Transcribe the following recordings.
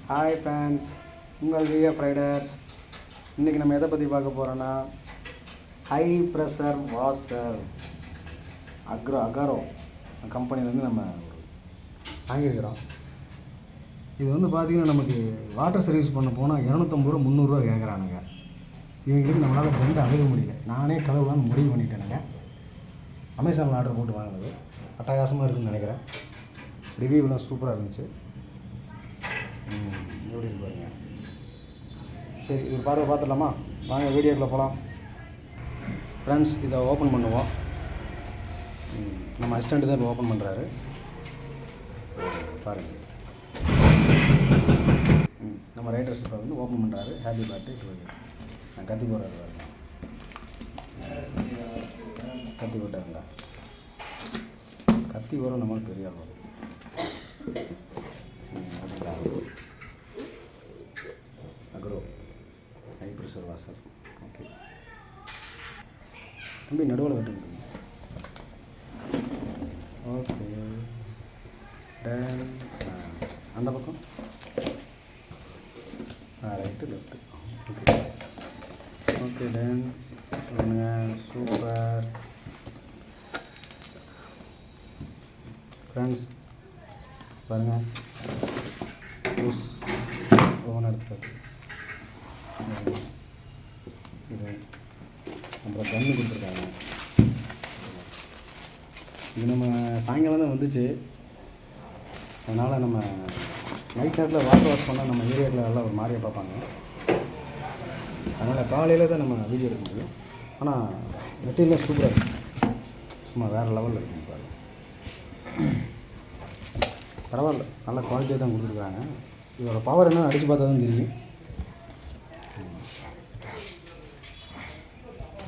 Hi friends, உங்கள் VF Riders. இன்றைக்கி நம்ம எதை பற்றி பார்க்க போகிறோன்னா ஹை ப்ரெஷர் வாஷர் அகாரோ கம்பெனிலேருந்து நம்ம வாங்கியிருக்கிறோம். இது வந்து பார்த்திங்கன்னா நமக்கு வாட்டர் சர்வீஸ் பண்ண போனால் 250 ரூபா 300 கேட்குறானுங்க. இவங்களுக்கு நம்மளால் ரெண்டு அழுக முடியல. நானே கழுவலான்னு முடிவு பண்ணிட்டேனுங்க. அமேசானில் ஆர்டர் போட்டு வாங்கினது அட்டகாசமாக இருக்குதுன்னு நினைக்கிறேன். ரிவ்யூலாம் சூப்பராக இருந்துச்சு. எப்படி இருக்கு பாருங்க. சரி, இது பார்த்துடலாமா? வாங்க வீடியோக்குள்ளே போகலாம். ஃப்ரெண்ட்ஸ், இதை ஓப்பன் பண்ணுவோம். நம்ம அசிஸ்டண்ட்டு தான் இப்போ ஓப்பன் பண்ணுறாரு பாருங்கள். நம்ம ரைடர்ஸ் இப்போ வந்து ஓப்பன் பண்ணுறாரு. Happy birthday to you. நான் கத்தி போடுறாரு பாருங்க. கத்தி போட்டாருங்களா? கத்தி வரும் நம்மளுக்கு பெரிய ஆள் வரும். Agro high pressure washer. Okay தம்பி, நடுவில் கட்டுங்க. Okay done. அந்த பக்கம் right left. Okay okay done. சொல்லுங்கள். சூப்பர் ஃப்ரெண்ட்ஸ், பாருங்கள். ஓவன் எடுத்து இது அப்புறம் கன்று கொடுத்துருக்காங்க. இது நம்ம சாயங்காலம் தான் வந்துச்சு. அதனால் நம்ம நைட் நேரத்தில் வாட்டர் வாஷ் பண்ணால் நம்ம ஏரியாவில் எல்லாம் ஒரு மாதிரியாக பார்ப்பாங்க. அதனால் காலையில் தான் நம்ம வீடியோ எடுக்க முடியும். ஆனால் மெட்டீரியல் சூப்பராக இருக்கும். சும்மா வேறு லெவலில் இருக்கும். பரவாயில்ல, நல்ல குவாலிட்டியாக தான் கொடுத்துருக்காங்க. இதோட பவர் என்ன அடித்து பார்த்தா தான் தெரியும்.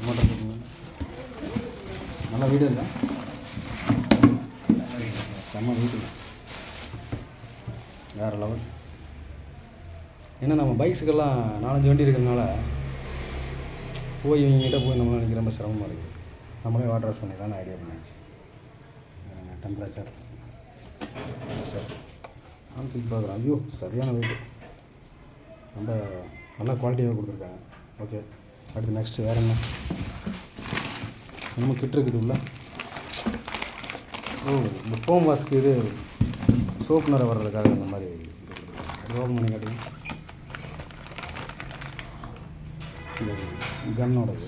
மோட்டர் நல்ல வீடு இல்லை, செம்ம வீடு, வேறு லெவல். ஏன்னா நம்ம பைக்ஸுக்கெல்லாம் 4-5 வண்டி இருக்கிறதுனால போய் இவங்ககிட்ட போய் நம்மளால் எனக்கு ரொம்ப சிரமமாக இருக்குது. நம்மளே வாட்டர் வாஷ் பண்ணிடலான்னு ஐடியா பண்ணியாச்சு. டெம்பரேச்சர் சார் நான் தூக்கி பார்க்குறேன். ஐயோ, சரியான வெயிட்டு, ரொம்ப நல்ல குவாலிட்டியாக கொடுத்துருக்காங்க. ஓகே, அடுத்து நெக்ஸ்ட்டு வேறு என்ன நம்ம கிட்ட இருக்குது உள்ள? ஓ, இந்த ஃபோம் வாஷ்க்கு இது சோப்பு நிறம் வர்றதுக்காக இந்த மாதிரி ஓப்பன் பண்ணி காட்டுங்க. இந்த கன்னோடது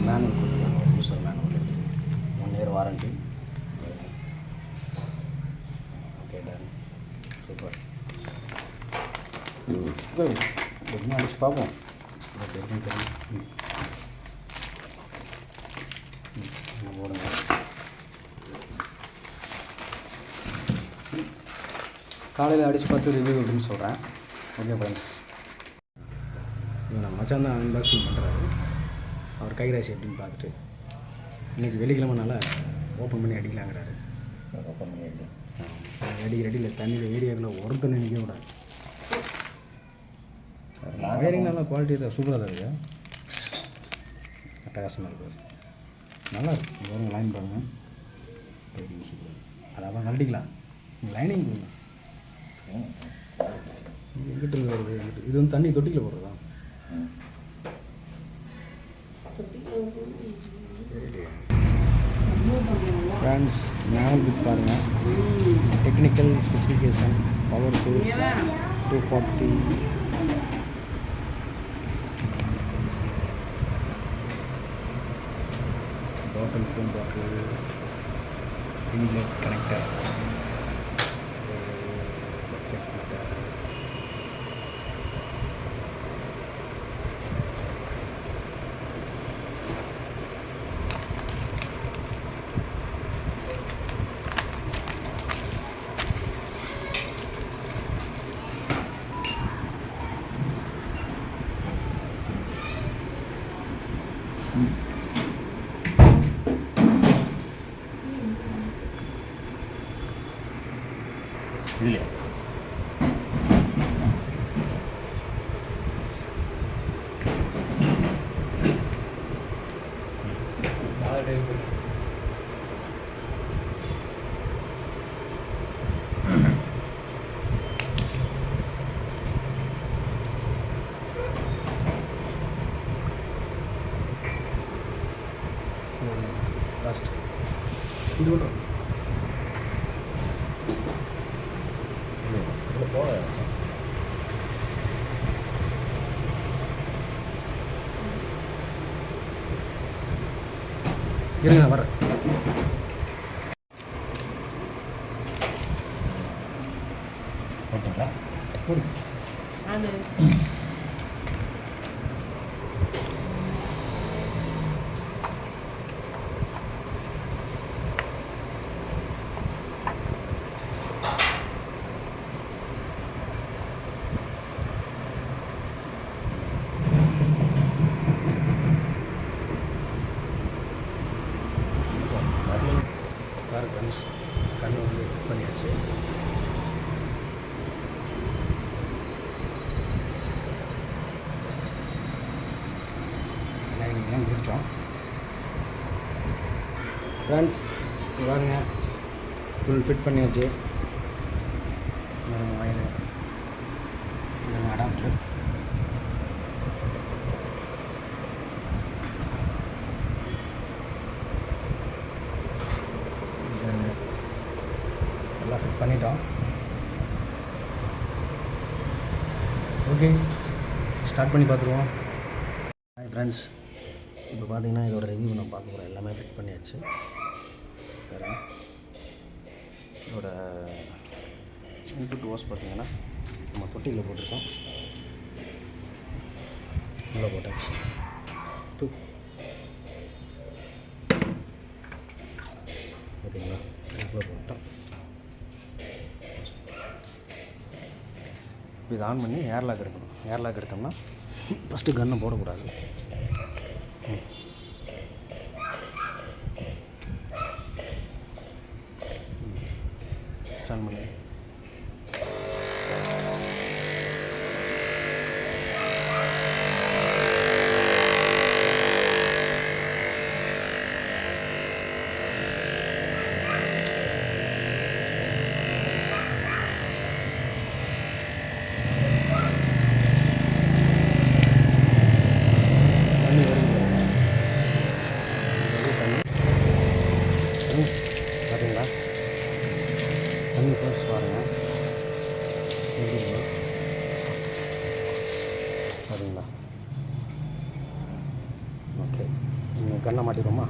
மேனுவல் கொடுத்துருக்காங்க. User manual 1 year warranty. Okay done. Super. எப்படின்னு அடிச்சு பார்ப்போம். எப்படின்னு தெரியும். போடுங்க. காலையில் அடித்து பார்த்து ரிவ்யூ அப்படின்னு சொல்கிறேன். ஓகே ஃப்ரெண்ட்ஸ், நம்ம மச்சான் தான் அன்பாக்சிங் பண்ணுறாரு. அவர் கைராசி எப்படின்னு பார்த்துட்டு இன்றைக்கி வெள்ளிக்கிழமைனால ஓப்பன் பண்ணி அடிக்கலாங்கிறாரு. ஓப்பன் பண்ணி ரெடியில் தண்ணியில் ஏரியாவில் ஒருத்தனை நிற்க விடாது. வயரிங் நல்லா குவாலிட்டி தான், சூப்பராக தான் இருக்குது. அட்டகாசமாக இருக்குது, நல்லா இருக்குது. வரும் லைன் பாருங்கள், சூப்பராக. அதான் கழட்டிக்கலாம், லைனிங் கொடுங்க. எங்கிட்ட வருது எங்கிட்ட. இது வந்து தண்ணி தொட்டியில் போடுறதா? ஃப்ரெண்ட்ஸ், மேனுவல் புக் பாருங்கள். டெக்னிக்கல் ஸ்பெசிஃபிகேஷன், பவர் சோர்ஸ் 240, பாட்டில் ஃபோன் பாட்டில், இன்லெட் கனெக்டர், இதுலையா? லாஸ்ட் இது ஒன்றும் போக இருங்க நான் வரேன். போட்டுங்களா? போடு. பாரு ஃப்ரெண்ட்ஸ், கண்ணு வந்து ஃபிட் பண்ணியாச்சு. லைனிங்லாம் முடிச்சிட்டோம் ஃப்ரெண்ட்ஸ். பாருங்க, ஃபுல் ஃபிட் பண்ணியாச்சு. வயரு அடாப்டர் எல்லாம் ஃபிட் பண்ணிட்டோம். ஓகே, ஸ்டார்ட் பண்ணி பார்த்துருவோம். ஹாய் ஃப்ரெண்ட்ஸ், இப்போ பார்த்தீங்கன்னா இதோட ரிவ்யூ நான் பார்க்க போகிறேன். எல்லாமே ஃபிட் பண்ணியாச்சு. பாருங்க, இதோட இன்புட் ஓஸ் பார்த்தீங்கன்னா நம்ம தொட்டியில் போட்டிருக்கோம். உள்ளே போட்டாச்சு. பார்த்தீங்களா, உள்ளே போட்டோம். இது ஆன் பண்ணி ஏர்லாக் எடுக்கணும். ஏர்லாக் எடுத்தோம்னா ஃபஸ்ட்டு கன்னை போடக்கூடாது. ஆன் பண்ணி பார்த்தீங்களா, தண்ணி ஃபோர்ஸ் பாருங்கள் எப்படி இருக்கு பார்த்தீங்களா. ஓகே, நீங்கள் கண்ணை மாட்டிடுவோமா?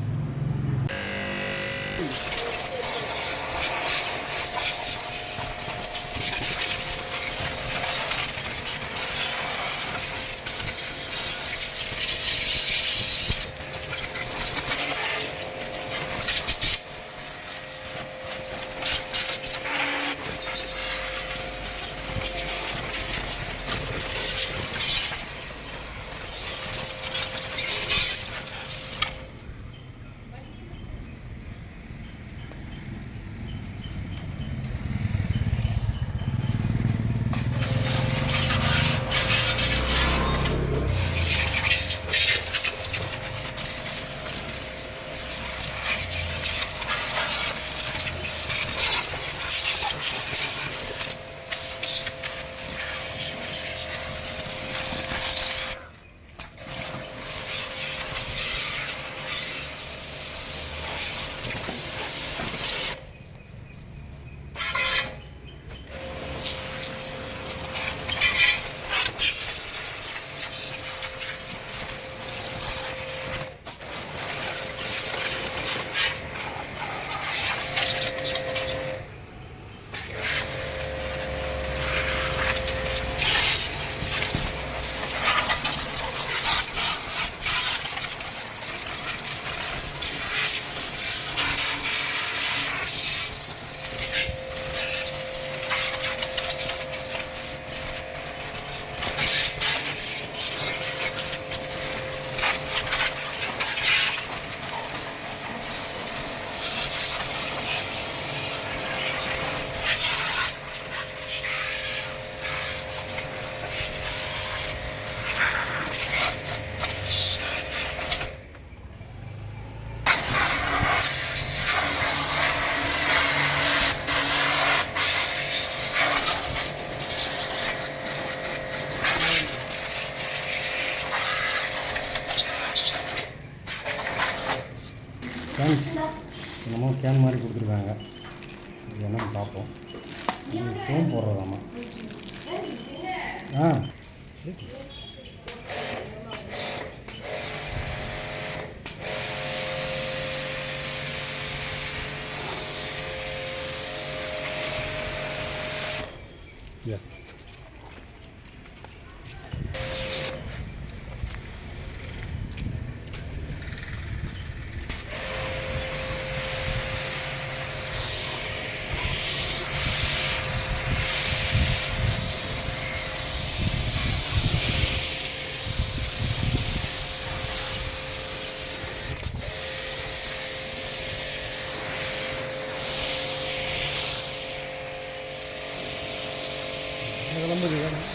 நம்ம கேன் மாதிரி கொடுத்துருக்காங்க. இது என்னன்னு பார்ப்போம். ஃபோன் போடுறதாம்மா. ஆ Yeah. கிளம்புது வேணும்.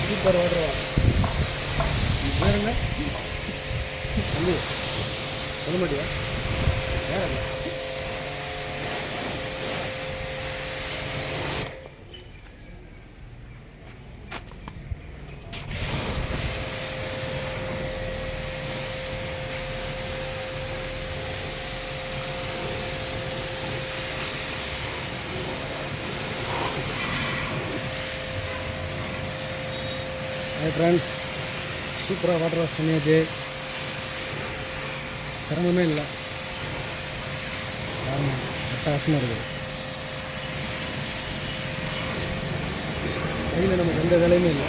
சூப்பர் ஓடுறவா வேற என்ன தம்பி சொல்ல மாட்டியா வேற என்ன ஹாய் ஃப்ரெண்ட்ஸ், சூப்பராக வாட்டர் வாஷ் பண்ணியாச்சு. சிரமமே இல்லை, காரணம் அட்டகாசமாக இருக்குது. கையில் நமக்கு எந்த வேலையுமே இல்லை.